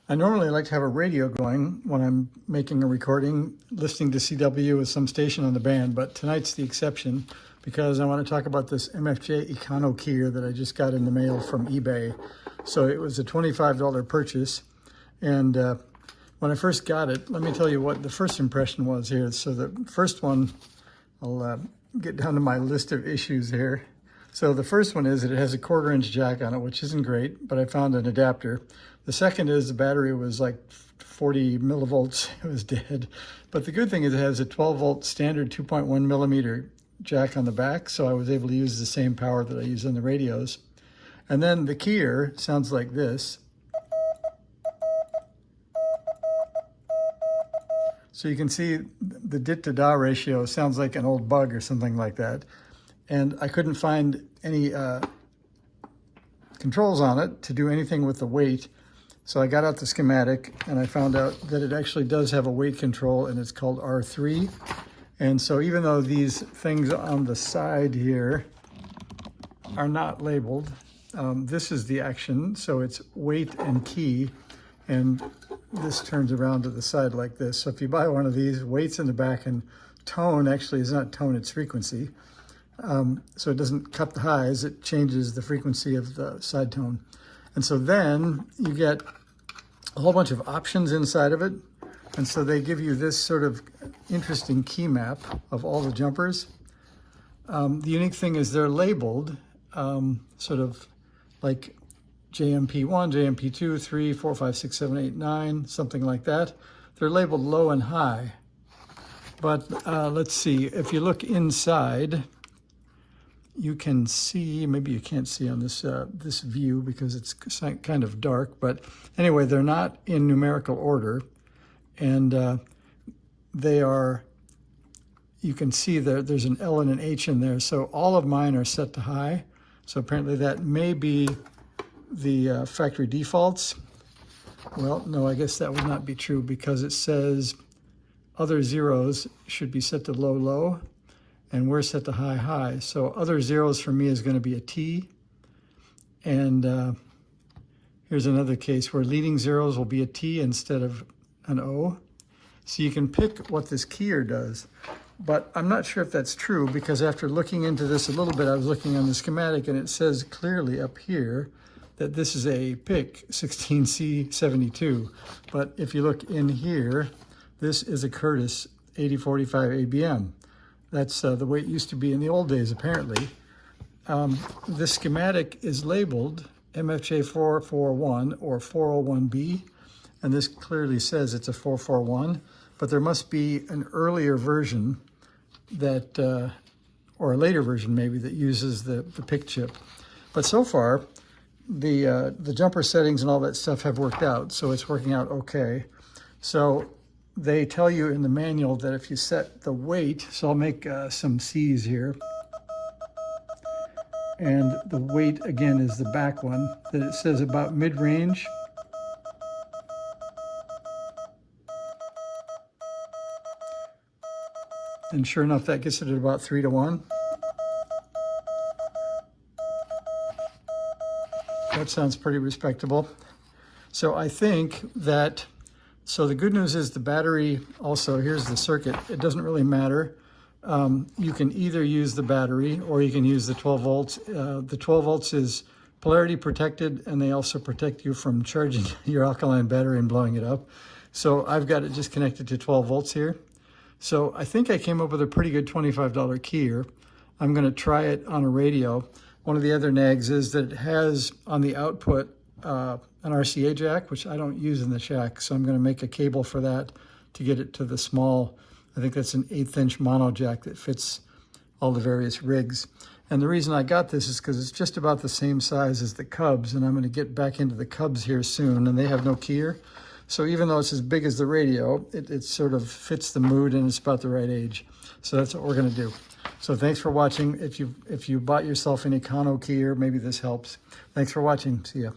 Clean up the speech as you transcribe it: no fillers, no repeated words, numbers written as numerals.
I normally like to have a radio going when I'm making a recording, listening to CW with some station on the band, but tonight's the exception because I want to talk about this MFJ Econo Keyer that I just got in the mail from eBay. So it was a $25 purchase, and when I first got it, let me tell you what the first impression was here. So the first one, I'll get down to my list of issues here. So the first one is that it has a 1/4-inch jack on it, which isn't great, but I found an adapter. The second is the battery was like 40 millivolts, it was dead. But the good thing is it has a 12-volt standard 2.1 millimeter jack on the back, so I was able to use the same power that I use on the radios. And then the keyer sounds like this. So you can see the dit to da ratio sounds like an old bug or something like that. And I couldn't find any controls on it to do anything with the weight. So I got out the schematic and I found out that it actually does have a weight control, and it's called R3. And so even though these things on the side here are not labeled, this is the action. So it's weight and key, and this turns around to the side like this. So if you buy one of these, weight's in the back, and tone actually is not tone, it's frequency. So it doesn't cut the highs, it changes the frequency of the side tone. And so then you get a whole bunch of options inside of it. And so they give you this sort of interesting key map of all the jumpers. The unique thing is they're labeled sort of like JMP1, JMP2, 3, 4, 5, 6, 7, 8, 9, something like that. They're labeled low and high. But let's see, if you look inside, you can see, maybe you can't see on this this view because it's kind of dark, but anyway, they're not in numerical order, and they are, you can see there's an L and an H in there, so all of mine are set to high. So apparently that may be the factory defaults. Well, no, I guess that would not be true because it says other zeros should be set to low, low, and we're set to high, high. So other zeros for me is going to be a T. And here's another case where leading zeros will be a T instead of an O. So you can pick what this keyer does. But I'm not sure if that's true because after looking into this a little bit, I was looking on the schematic and it says clearly up here that this is a PIC 16C72. But if you look in here, this is a Curtis 8045 ABM. That's the way it used to be in the old days, apparently. This schematic is labeled MFJ 441 or 401B, and this clearly says it's a 441, but there must be an earlier version that, or a later version maybe, that uses the PIC chip. But so far, the jumper settings and all that stuff have worked out, so it's working out okay. So they tell you in the manual that if you set the weight, so I'll make some C's here, and the weight again is the back one, that it says about mid-range. And sure enough, that gets it at about 3 to 1. That sounds pretty respectable. So I think that, so the good news is the battery also, here's the circuit, it doesn't really matter. You can either use the battery or you can use the 12 volts. The 12 volts is polarity protected, and they also protect you from charging your alkaline battery and blowing it up. So I've got it just connected to 12 volts here. So I think I came up with a pretty good $25 keyer. I'm gonna try it on a radio. One of the other nags is that it has on the output an RCA jack, which I don't use in the shack, so I'm going to make a cable for that to get it to the small, I think that's an 1/8 inch mono jack that fits all the various rigs. And the reason I got this is because it's just about the same size as the Cubs, and I'm going to get back into the Cubs here soon, and they have no keyer. So even though it's as big as the radio, it sort of fits the mood and it's about the right age. So that's what we're going to do. So thanks for watching. If you bought yourself an Econo Keyer, maybe this helps. Thanks for watching. See ya.